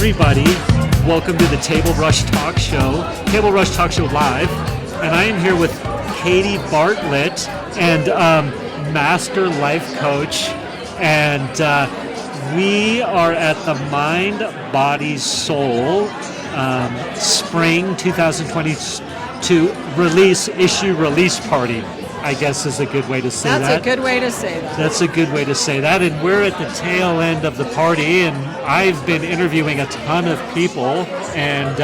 everybody. Welcome to the Table Rush Talk Show, Table Rush Talk Show Live. And I am here with Katy Bartlett, and Master Life Coach. And we are at the Mind, Body, Soul Spring 2022 issue release party, I guess is a good way to say that. That's a good way to say that. That's a good way to say that. And we're at the tail end of the party, and I've been interviewing a ton of people. And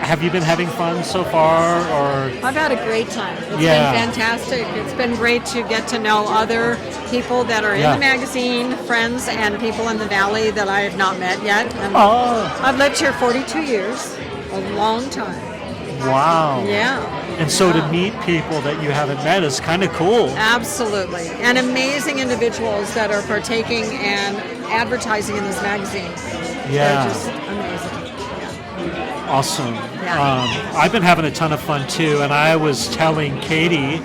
have you been having fun so far? Or I've had a great time. It's been fantastic. It's been great to get to know other people that are in the magazine, friends and people in the Valley that I have not met yet. I've lived here 42 years, a long time. Wow. Yeah. And so to meet people that you haven't met is kind of cool. Absolutely. And amazing individuals that are partaking and advertising in this magazine. Yeah. They're just amazing. Yeah. Awesome. Yeah. I've been having a ton of fun too, and I was telling Katy,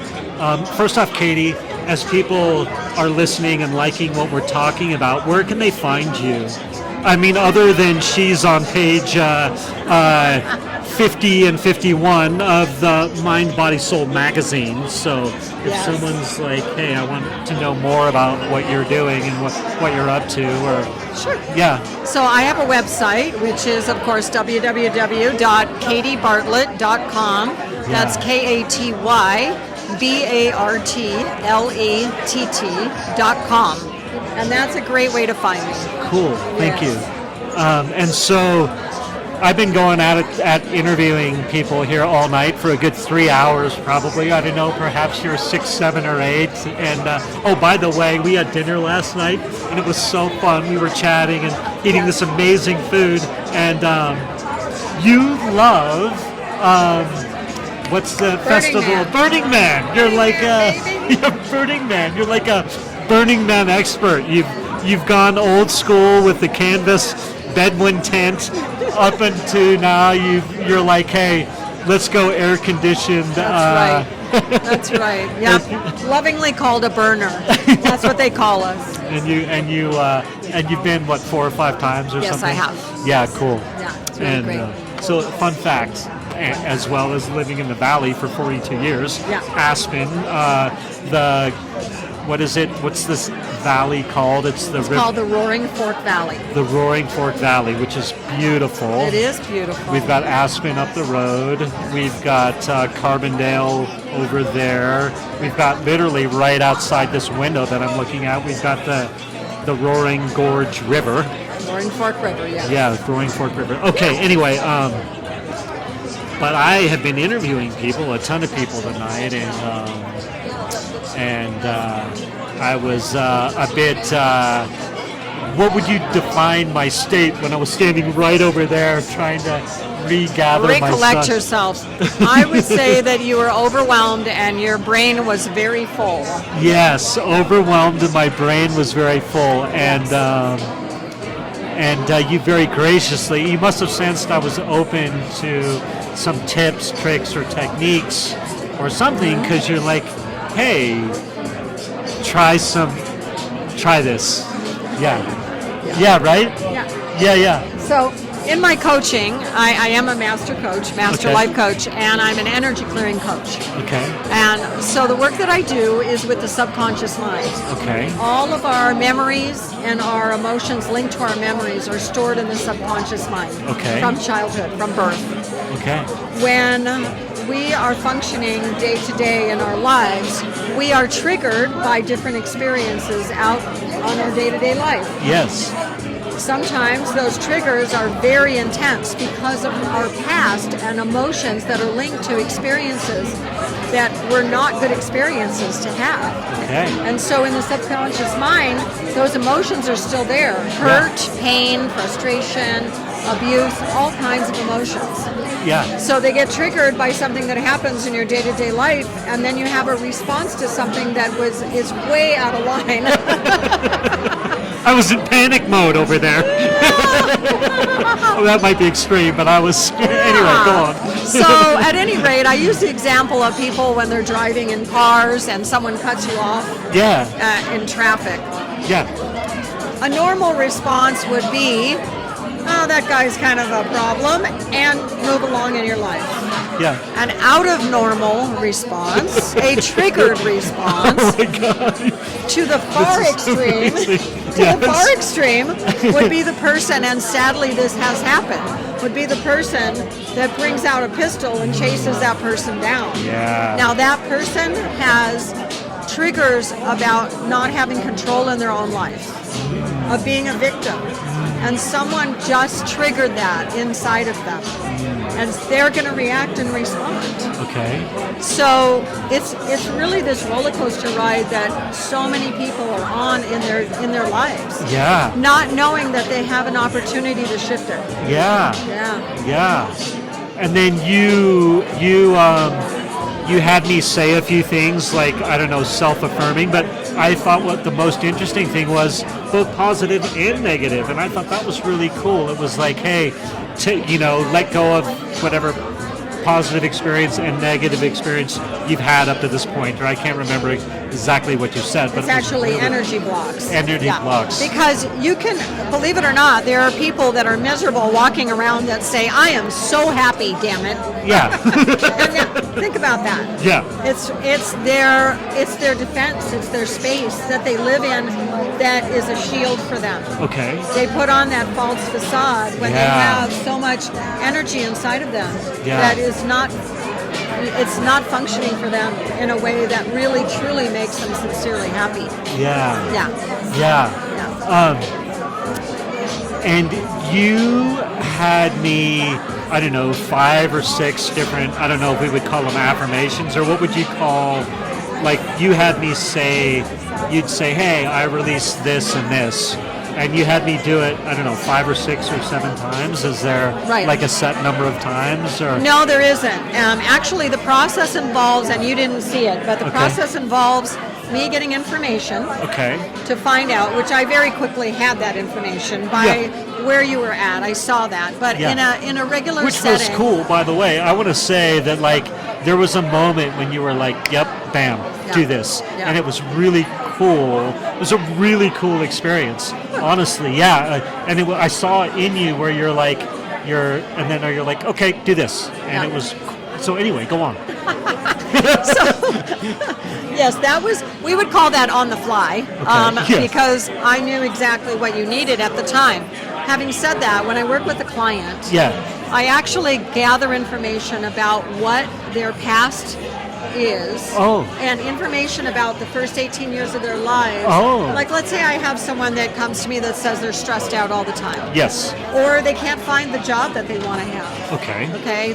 first off, Katy, as people are listening and liking what we're talking about, where can they find you? I mean, other than she's on page 50 and 51 of the Mind, Body, Soul magazine. So if someone's like, hey, I want to know more about what you're doing and what you're up to, or Sure. Yeah. So I have a website, which is, of course, www.katybartlett.com. That's KatyBartlett.com. And that's a great way to find me. Cool. Thank you. And so I've been going at interviewing people here all night for a good 3 hours probably. I don't know, perhaps you're 6, 7, or 8. And oh, by the way, we had dinner last night and it was so fun. We were chatting and eating this amazing food. And you love, what's the festival? Man. Burning Man. You're like Burning Man. You're like a Burning Man expert. You've gone old school with the canvas Bedouin tent up until now. You're like, hey, let's go air conditioned. That's right. That's right. Yeah, lovingly called a burner. That's what they call us. And you've been what, 4 or 5 times or yes, something? Yes, I have. Yeah, cool. Yeah, it's really great. So, fun fact, as well as living in the Valley for 42 years, Aspen, what is it? What's this valley called? It's called the Roaring Fork Valley. The Roaring Fork Valley, which is beautiful. It is beautiful. We've got Aspen up the road. We've got Carbondale over there. We've got literally right outside this window that I'm looking at, we've got the Roaring Gorge River. Roaring Fork River, yeah. Yeah, the Roaring Fork River. Okay, anyway, but I have been interviewing people, a ton of people tonight, and I was a bit, what would you define my state when I was standing right over there trying to regather myself? Recollect yourself. I would say that you were overwhelmed and your brain was very full. Yes, overwhelmed and my brain was very full. And you very graciously, you must have sensed I was open to some tips, tricks, or techniques or something, because you're like, hey, try this. Yeah, right? Yeah. So in my coaching, I am a master life coach, and I'm an energy clearing coach. Okay. And so the work that I do is with the subconscious mind. Okay. All of our memories and our emotions linked to our memories are stored in the subconscious mind. Okay. From childhood, from birth. Okay. When we are functioning day to day in our lives, we are triggered by different experiences out on our day-to-day life. Yes. Sometimes those triggers are very intense because of our past and emotions that are linked to experiences that were not good experiences to have. Okay. And so in the subconscious mind, those emotions are still there. Hurt, pain, frustration, abuse, all kinds of emotions. Yeah. So they get triggered by something that happens in your day-to-day life, and then you have a response to something that is way out of line. I was in panic mode over there. Well, that might be extreme, but I was... Anyway, go on. So at any rate, I use the example of people when they're driving in cars and someone cuts you off in traffic. Yeah. A normal response would be oh, that guy's kind of a problem, and move along in your life. Yeah. An out of normal response, a triggered response, Oh my God. to the far extreme, Yes. the far extreme would be the person, and sadly this has happened, would be the person that brings out a pistol and chases that person down. Yeah. Now that person has triggers about not having control in their own life, of being a victim. And someone just triggered that inside of them. And they're going to react and respond. Okay. So it's really this roller coaster ride that so many people are on in their lives. Yeah. Not knowing that they have an opportunity to shift it. Yeah. Yeah. Yeah. And then you had me say a few things like, I don't know, self-affirming, but I thought what the most interesting thing was both positive and negative, and I thought that was really cool. It was like, hey, let go of whatever positive experience and negative experience you've had up to this point, or I can't remember exactly what you said. But it's actually really energy blocks. Energy blocks. Because you can, believe it or not, there are people that are miserable walking around that say, I am so happy, damn it. Yeah. And now, think about that. Yeah. It's their defense, it's their space that they live in that is a shield for them. Okay. They put on that false facade when they have so much energy inside of them that is it's not functioning for them in a way that really truly makes them sincerely happy. Yeah. Yeah. Yeah. And you had me, I don't know, 5 or 6 different, I don't know if we would call them affirmations, or what would you call, like you had me say, you'd say, hey, I released this and this. And you had me do it, I don't know, 5 or 6 or 7 times. Is there like a set number of times? Or no, there isn't. Actually, the process involves, and you didn't see it, but the process involves me getting information to find out, which I very quickly had that information by where you were at. I saw that, but in a regular setting, which was cool, by the way. I want to say that there was a moment when you were like, "Yep, bam, do this," and it was really cool. It was a really cool experience, honestly. Yeah, and I saw it in you where you're like, you're like, okay, do this, and it was. So anyway, go on. Yes, we would call that on the fly, because I knew exactly what you needed at the time. Having said that, when I work with a client, I actually gather information about what their past is, and information about the first 18 years of their lives. Like, let's say I have someone that comes to me that says they're stressed out all the time. Yes. Or they can't find the job that they want to have. Okay. Okay,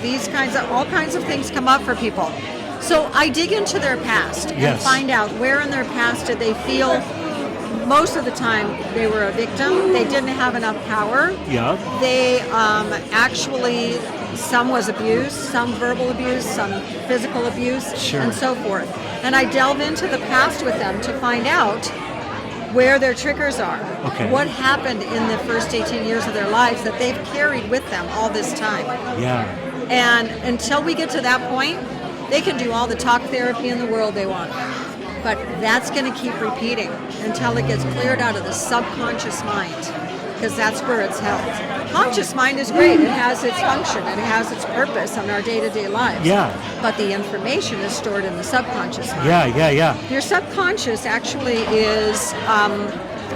all kinds of things come up for people. So I dig into their past and find out where in their past did they feel most of the time they were a victim, they didn't have enough power. Yeah. They actually, some was abuse, some verbal abuse, some physical abuse, and so forth. And I delve into the past with them to find out where their triggers are. Okay. What happened in the first 18 years of their lives that they've carried with them all this time. Yeah. And until we get to that point, they can do all the talk therapy in the world they want. But that's going to keep repeating until it gets cleared out of the subconscious mind, because that's where it's held. Conscious mind is great. It has its function. It has its purpose in our day-to-day lives. Yeah. But the information is stored in the subconscious mind. Yeah. Your subconscious actually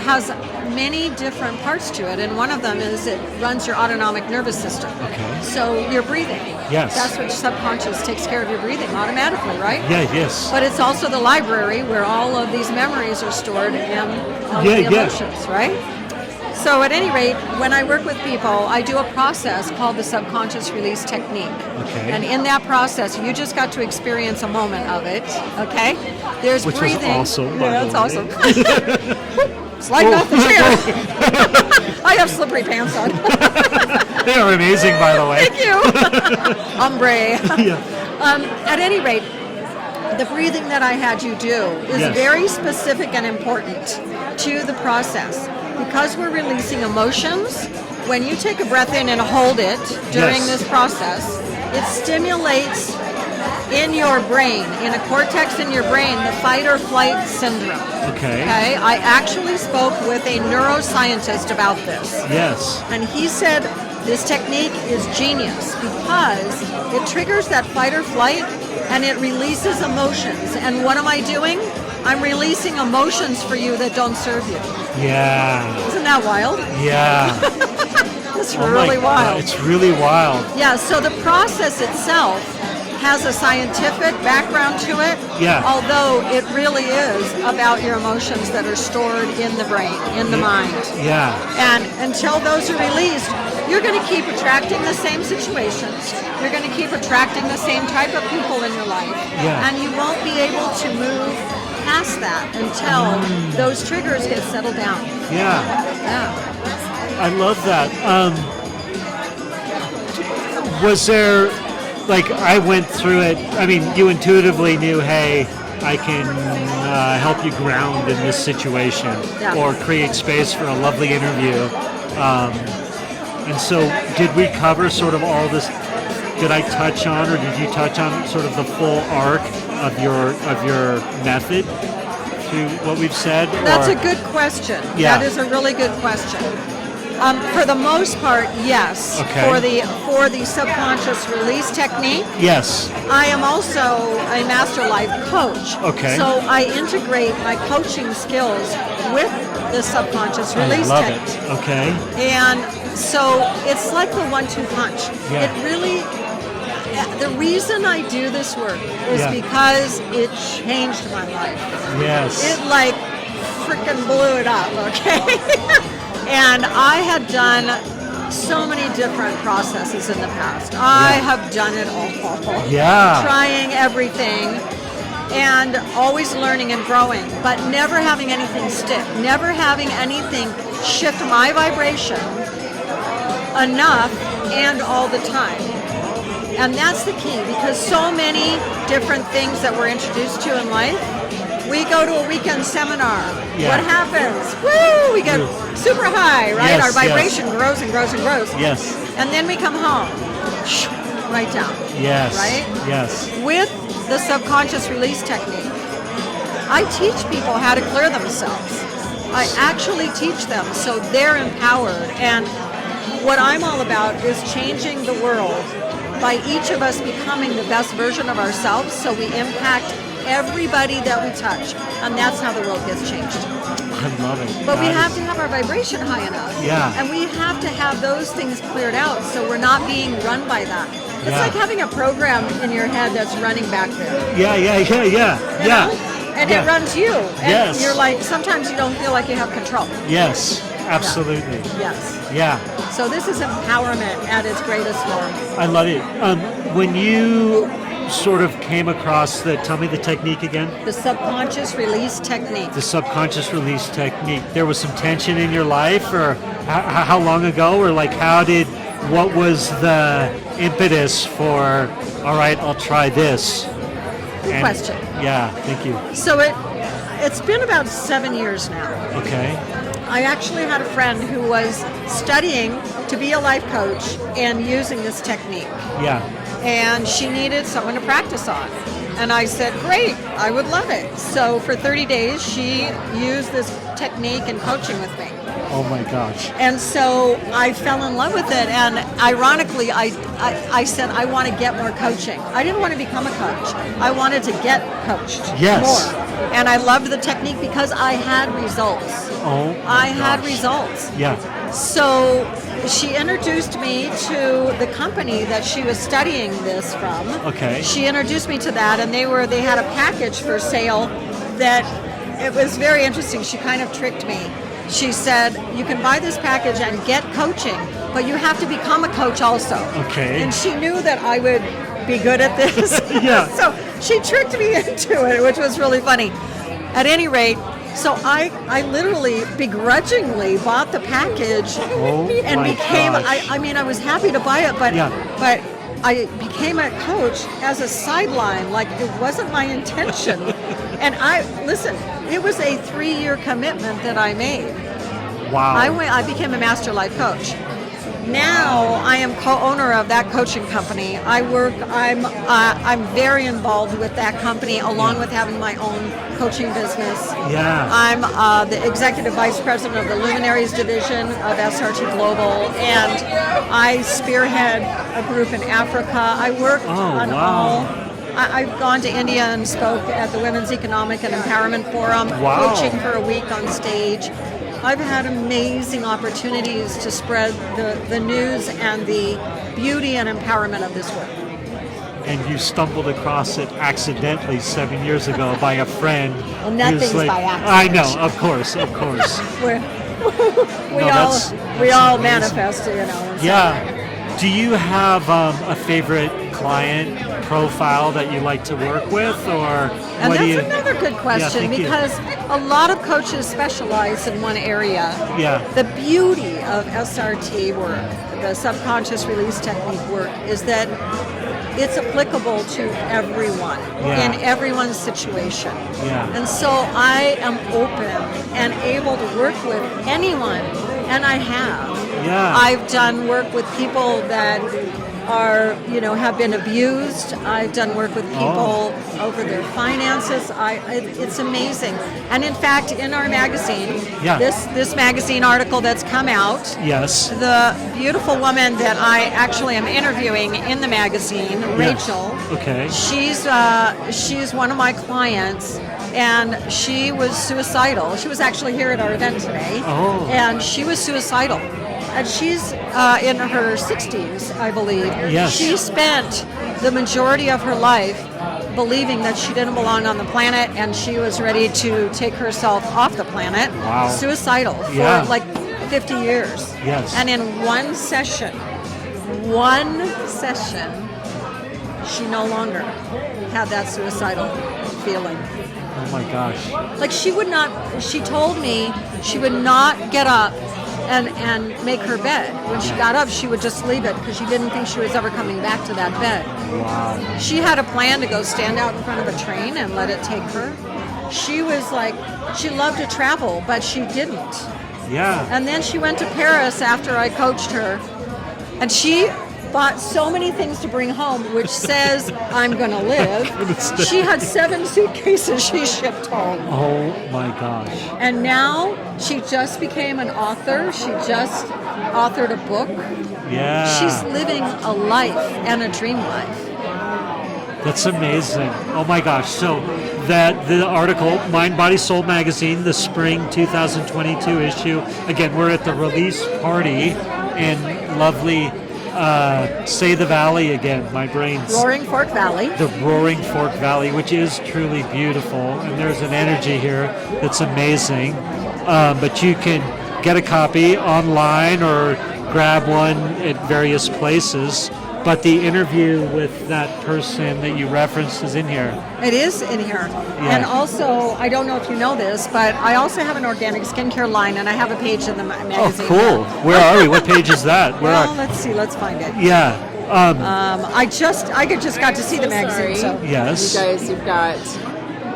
has many different parts to it, and one of them is it runs your autonomic nervous system. Okay. So your breathing. Yes. That's what your subconscious takes care of your breathing automatically, right? Yeah, yes. But it's also the library where all of these memories are stored and all the emotions, right? So at any rate, when I work with people, I do a process called the subconscious release technique. Okay. And in that process, you just got to experience a moment of it, okay? There's Which breathing. Was awesome. Yeah, that's awesome. Sliding off the chair. I have slippery pants on. They are amazing, by the way. Thank you. Ombre. At any rate, the breathing that I had you do is very specific and important to the process. Because we're releasing emotions, when you take a breath in and hold it during this process, it stimulates in your brain, in a cortex in your brain, the fight or flight syndrome. Okay. Okay. I actually spoke with a neuroscientist about this. Yes. And he said this technique is genius because it triggers that fight or flight and it releases emotions. And what am I doing? I'm releasing emotions for you that don't serve you. Yeah. Isn't that wild? Yeah. It's really wild. It's really wild. Yeah, so the process itself has a scientific background to it. Yeah. Although it really is about your emotions that are stored in the brain, in the mind. Yeah. And until those are released, you're going to keep attracting the same situations. You're going to keep attracting the same type of people in your life. Yeah. And you won't be able to move past that until those triggers get settled down. Yeah. Yeah. I love that. Was there, like, I went through it, I mean, you intuitively knew, hey, I can help you ground in this situation, or create space for a lovely interview. And so did we cover sort of all this? Did I touch on, or did you touch on sort of the full arc of your method to what we've said? That's a good question. Yeah. That is a really good question. For the most part, yes. Okay. For the subconscious release technique. Yes. I am also a master life coach. Okay. So I integrate my coaching skills with the subconscious release I love technique. it. Okay. And so it's like the 1-2 punch. Yeah. It really, the reason I do this work is Yeah. because it changed my life. Yes. It like freaking blew it up, okay? And I had done so many different processes in the past. I have done it all. Yeah. Trying everything and always learning and growing, but never having anything stick, never having anything shift my vibration enough and all the time. And that's the key, because so many different things that we're introduced to in life. We go to a weekend seminar. Yeah. What happens? Woo! We get super high, right? Yes, Our vibration grows and grows and grows. Yes. And then we come home, right down. Yes. Right? Yes. With the subconscious release technique, I teach people how to clear themselves. I actually teach them so they're empowered. And what I'm all about is changing the world by each of us becoming the best version of ourselves, so we impact everybody that we touch, and that's how the world gets changed. I love it. But we have to have our vibration high enough. Yeah. And we have to have those things cleared out so we're not being run by that. It's Yeah. like having a program in your head that's running back there. Yeah. You know? And Yeah. it runs you. And Yes. you're like, sometimes you don't feel like you have control. Yes. Absolutely. Yes. Yeah. So this is empowerment at its greatest form. I love it. When you sort of came across tell me the technique again. The subconscious release technique. The subconscious release technique. There was some tension in your life, or how long ago, or like what was the impetus for, all right, I'll try this? Good question. Yeah, thank you. So it's been about 7 years now. Okay. I actually had a friend who was studying to be a life coach and using this technique. Yeah. And she needed someone to practice on. And I said, great, I would love it. So for 30 days, she used this technique and coaching with me. Oh my gosh. And so I fell in love with it. And ironically, I said, I want to get more coaching. I didn't want to become a coach. I wanted to get coached more. And I loved the technique because I had results. Oh, I had results. Yeah. So she introduced me to the company that she was studying this from. Okay. She introduced me to that, and they had a package for sale that it was very interesting. She kind of tricked me. She said, you can buy this package and get coaching, but you have to become a coach also. Okay. And she knew that I would be good at this. Yeah. So she tricked me into it, which was really funny. At any rate, so I literally begrudgingly bought the package and became, I was happy to buy it, but I became a coach as a sideline, like it wasn't my intention. And it was a 3-year commitment that I made. Wow. I became a master life coach. Now I am co-owner of that coaching company. I'm very involved with that company, along with having my own coaching business. Yeah. I'm the executive vice president of the Luminaries division of SRT Global, and I spearhead a group in Africa. I work on all. I've gone to India and spoke at the Women's Economic and Empowerment Forum, coaching for a week on stage. I've had amazing opportunities to spread the news and the beauty and empowerment of this work. And you stumbled across it accidentally 7 years ago by a friend. Well, nothing's by accident. I know, of course. we all manifest, Yeah. Do you have a favorite client profile that you like to work with, or and what that's another good question, because a lot of coaches specialize in one area. Yeah. The beauty of SRT work, the subconscious release technique work, is that it's applicable to everyone in everyone's situation. Yeah. And so I am open and able to work with anyone, and I have. Yeah. I've done work with people that are, have been abused. I've done work with people over their finances. It's amazing. And in fact, in our magazine, this magazine article that's come out, the beautiful woman that I actually am interviewing in the magazine, Rachel, she's one of my clients, and she was suicidal. She was actually here at our event today, and she was suicidal. And she's in her 60s, I believe. Yes. She spent the majority of her life believing that she didn't belong on the planet, and she was ready to take herself off the planet. Wow. Suicidal for like 50 years. Yes. And in one session, she no longer had that suicidal feeling. Oh my gosh. Like she told me she would not get up and make her bed. When she got up, she would just leave it because she didn't think she was ever coming back to that bed. Wow. She had a plan to go stand out in front of a train and let it take her. She was like, she loved to travel, but she didn't. Yeah. And then she went to Paris after I coached her, and she bought so many things to bring home, which says, I'm going to live. She had 7 suitcases she shipped home. Oh my gosh. And now she just became an author. She just authored a book. Yeah. She's living a life and a dream life. That's amazing. Oh my gosh. So the article, Mind, Body, Soul magazine, the spring 2022 issue. Again, we're at the release party in lovely say the valley again. My brain's Roaring Fork Valley. The Roaring Fork Valley, which is truly beautiful, and there's an energy here that's amazing. But you can get a copy online or grab one at various places. But the interview with that person that you referenced is in here. It is in here. Yeah. And also, I don't know if you know this, but I also have an organic skincare line, and I have a page in the magazine. Oh, cool. Where are we? What page is that? Let's see. Let's find it. Yeah. I just got to see the magazine. So. Yes. You guys, you've got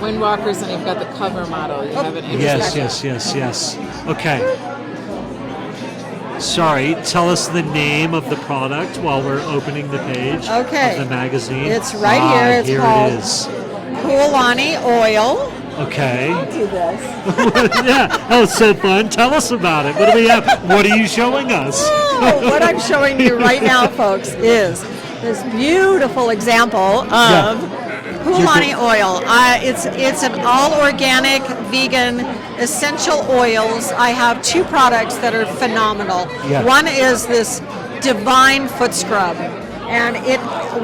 Windwalkers, and you've got the cover model. You have an Yes. Okay. Sorry, tell us the name of the product while we're opening the page of the magazine. It's right here. It's called Kulani Oil. Okay. I'll do this. Yeah, that was so fun. Tell us about it. What do we have? What are you showing us? What I'm showing you right now, folks, is this beautiful example of Kulani oil. It's an all-organic, vegan, essential oils. I have 2 products that are phenomenal. Yeah. One is this divine foot scrub. And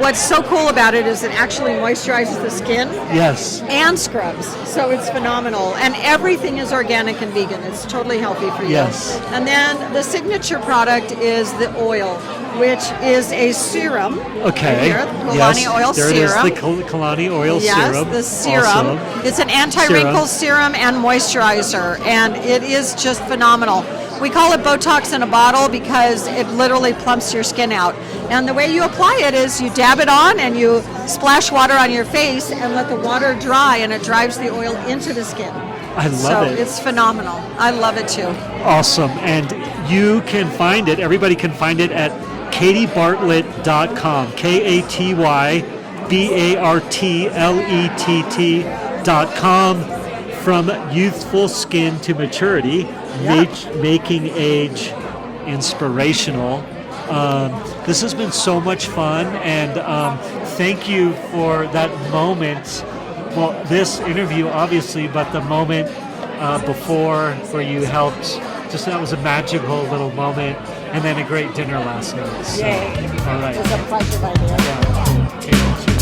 what's so cool about it is it actually moisturizes the skin. Yes. And scrubs. So it's phenomenal. And everything is organic and vegan. It's totally healthy for you. Yes. And then the signature product is the oil, which is a serum. Okay. Right here, Kulani oil there serum. It is, the Kulani oil serum. Yes, the serum. Awesome. It's an anti-wrinkle serum and moisturizer, and it is just phenomenal. We call it Botox in a bottle because it literally plumps your skin out. And the way you apply it is you dab it on and you splash water on your face and let the water dry, and it drives the oil into the skin. I love it. So it's phenomenal. I love it too. Awesome. And you can find it, everybody can find it at katybartlett.com, KatyBartlett.com. From youthful skin to maturity, making age inspirational. This has been so much fun, and thank you for that moment. Well, this interview, obviously, but the moment before where you helped, just that was a magical little moment, and then a great dinner last night. So, Yay. all right. It was a pleasure, my dear. Yeah. Okay.